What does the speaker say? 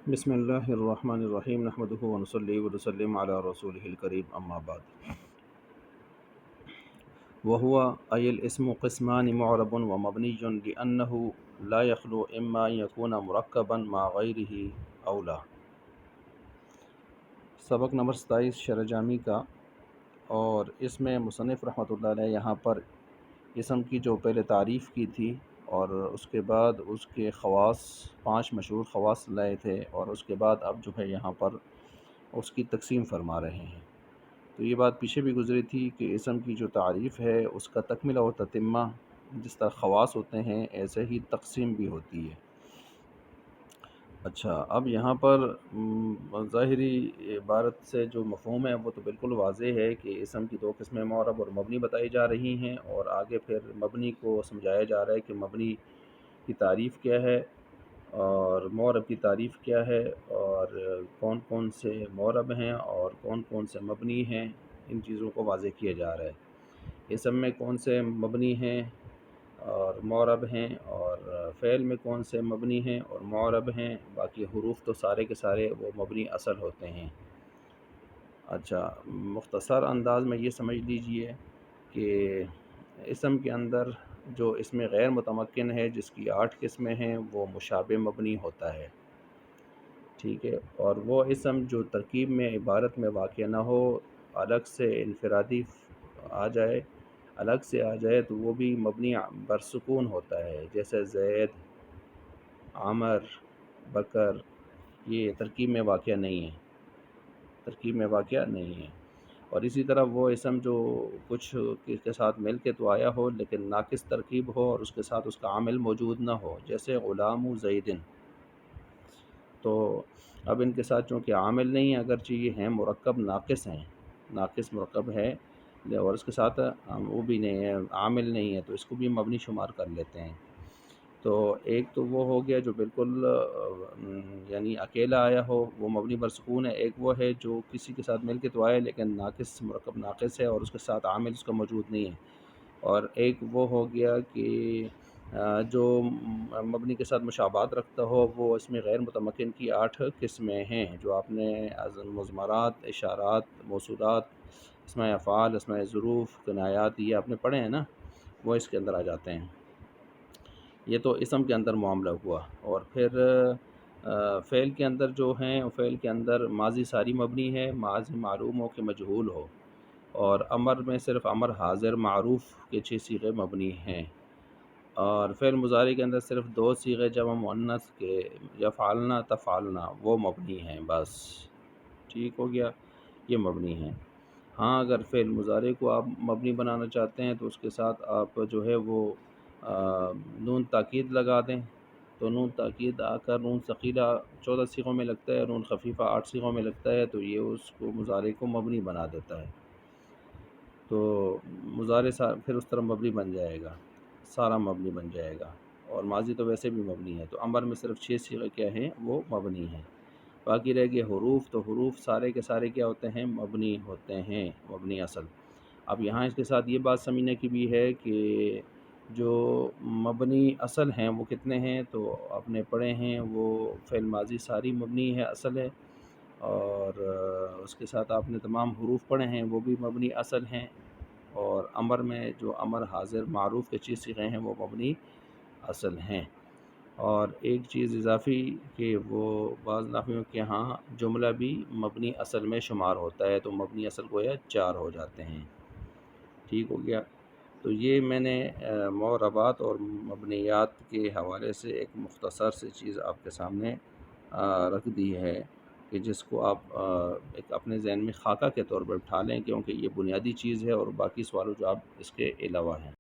بسم اللہ الرحمن الرحیم نحمدہ ونصلی ونسلم علی رسولہ الکریم اما بعد وہو ای الاسم قسمان معرب ومبنی لأنہ لا یخلو اما ان یکون مرکبا مع غیرہ او لا۔ سبق نمبر 27 شرح جامی کا، اور اس میں مصنف رحمۃ اللہ علیہ یہاں پر اسم کی جو پہلے تعریف کی تھی اور اس کے بعد اس کے خواص 5 مشہور خواص لائے تھے، اور اس کے بعد اب جو ہے یہاں پر اس کی تقسیم فرما رہے ہیں۔ تو یہ بات پیچھے بھی گزری تھی کہ اسم کی جو تعریف ہے اس کا تکملہ و تتمہ، جس طرح خواص ہوتے ہیں ایسے ہی تقسیم بھی ہوتی ہے۔ اچھا، اب یہاں پر ظاہری عبارت سے جو مفہوم ہے وہ تو بالکل واضح ہے کہ اسم کی 2 قسمیں معرب اور مبنی بتائی جا رہی ہیں، اور آگے پھر مبنی کو سمجھایا جا رہا ہے کہ مبنی کی تعریف کیا ہے اور معرب کی تعریف کیا ہے، اور کون کون سے معرب ہیں اور کون کون سے مبنی ہیں، ان چیزوں کو واضح کیا جا رہا ہے۔ اسم میں کون سے مبنی ہیں اور معرب ہیں، اور فعل میں کون سے مبنی ہیں اور معرب ہیں، باقی حروف تو سارے کے سارے وہ مبنی اصل ہوتے ہیں۔ اچھا، مختصر انداز میں یہ سمجھ لیجئے کہ اسم کے اندر جو اسم غیر متمکن ہے جس کی 8 قسمیں ہیں وہ مشابہ مبنی ہوتا ہے، ٹھیک ہے، اور وہ اسم جو ترکیب میں عبارت میں واقع نہ ہو، الگ سے انفرادی الگ سے آ جائے تو وہ بھی مبنی بر سکون ہوتا ہے، جیسے زید، عمر، بکر، یہ ترکیب میں واقع نہیں ہے۔ اور اسی طرح وہ اسم جو کچھ کے ساتھ مل کے تو آیا ہو لیکن ناقص ترکیب ہو اور اس کے ساتھ اس کا عامل موجود نہ ہو، جیسے غلام زیدن، تو اب ان کے ساتھ چونکہ عامل نہیں ہے، اگرچہ یہ ہیں مرکب ناقص مرکب ہے، اور اس کے ساتھ وہ بھی نہیں ہے، عامل نہیں ہے، تو اس کو بھی مبنی شمار کر لیتے ہیں۔ تو ایک تو وہ ہو گیا جو بالکل یعنی اکیلا آیا ہو، وہ مبنی بر سکون ہے۔ ایک وہ ہے جو کسی کے ساتھ مل کے تو آیا لیکن مرکب ناقص ہے اور اس کے ساتھ عامل اس کا موجود نہیں ہے۔ اور ایک وہ ہو گیا کہ جو مبنی کے ساتھ مشابہت رکھتا ہو، وہ اس میں غیر متمکن کی 8 قسمیں ہیں جو آپ نے مضمرات، اشارات، موصولات، اسماء افعال، اسماء ظروف، کنایات، یہ آپ نے پڑھے ہیں نا، وہ اس کے اندر آ جاتے ہیں۔ یہ تو اسم کے اندر معاملہ ہوا، اور پھر فعل کے اندر جو ہیں، فعل کے اندر ماضی ساری مبنی ہے، ماضی معلوم ہو کہ مجہول ہو، اور امر میں صرف امر حاضر معروف کے 6 صیغے مبنی ہیں، اور فعل مضارع کے اندر صرف 2 صیغے جمع مؤنث کے یفعلنا تفعلنا وہ مبنی ہیں، بس ٹھیک ہو گیا، یہ مبنی ہیں۔ ہاں، اگر فعل مضارع کو آپ مبنی بنانا چاہتے ہیں تو اس کے ساتھ آپ جو ہے وہ نون تاکید لگا دیں، تو نون تاکید آ کر نون ثقیلہ 14 صیغوں میں لگتا ہے، نون خفیفہ 8 صیغوں میں لگتا ہے، تو یہ اس کو مضارع کو مبنی بنا دیتا ہے، تو مضارع پھر اس طرح مبنی بن جائے گا، سارا مبنی بن جائے گا، اور ماضی تو ویسے بھی مبنی ہے، تو امر میں صرف 6 صیغے کیا ہیں، وہ مبنی ہیں۔ باقی رہ گئے حروف، تو حروف سارے کے سارے کیا ہوتے ہیں، مبنی ہوتے ہیں، مبنی اصل۔ اب یہاں اس کے ساتھ یہ بات سمجھنے کی بھی ہے کہ جو مبنی اصل ہیں وہ کتنے ہیں، تو آپ نے پڑھے ہیں، وہ فعل ماضی ساری مبنی ہے، اصل ہے، اور اس کے ساتھ آپ نے تمام حروف پڑھے ہیں وہ بھی مبنی اصل ہیں، اور امر میں جو امر حاضر معروف کے 6 صیغے ہیں وہ مبنی اصل ہیں۔ اور ایک چیز اضافی کہ وہ بعض نحویوں کے ہاں جملہ بھی مبنی اصل میں شمار ہوتا ہے، تو مبنی اصل گویا 4 ہو جاتے ہیں، ٹھیک ہو گیا۔ تو یہ میں نے معربات اور مبنیات کے حوالے سے ایک مختصر سی چیز آپ کے سامنے رکھ دی ہے کہ جس کو آپ ایک اپنے ذہن میں خاکہ کے طور پر بٹھا لیں، کیونکہ یہ بنیادی چیز ہے، اور باقی سوال و جواب اس کے علاوہ ہیں۔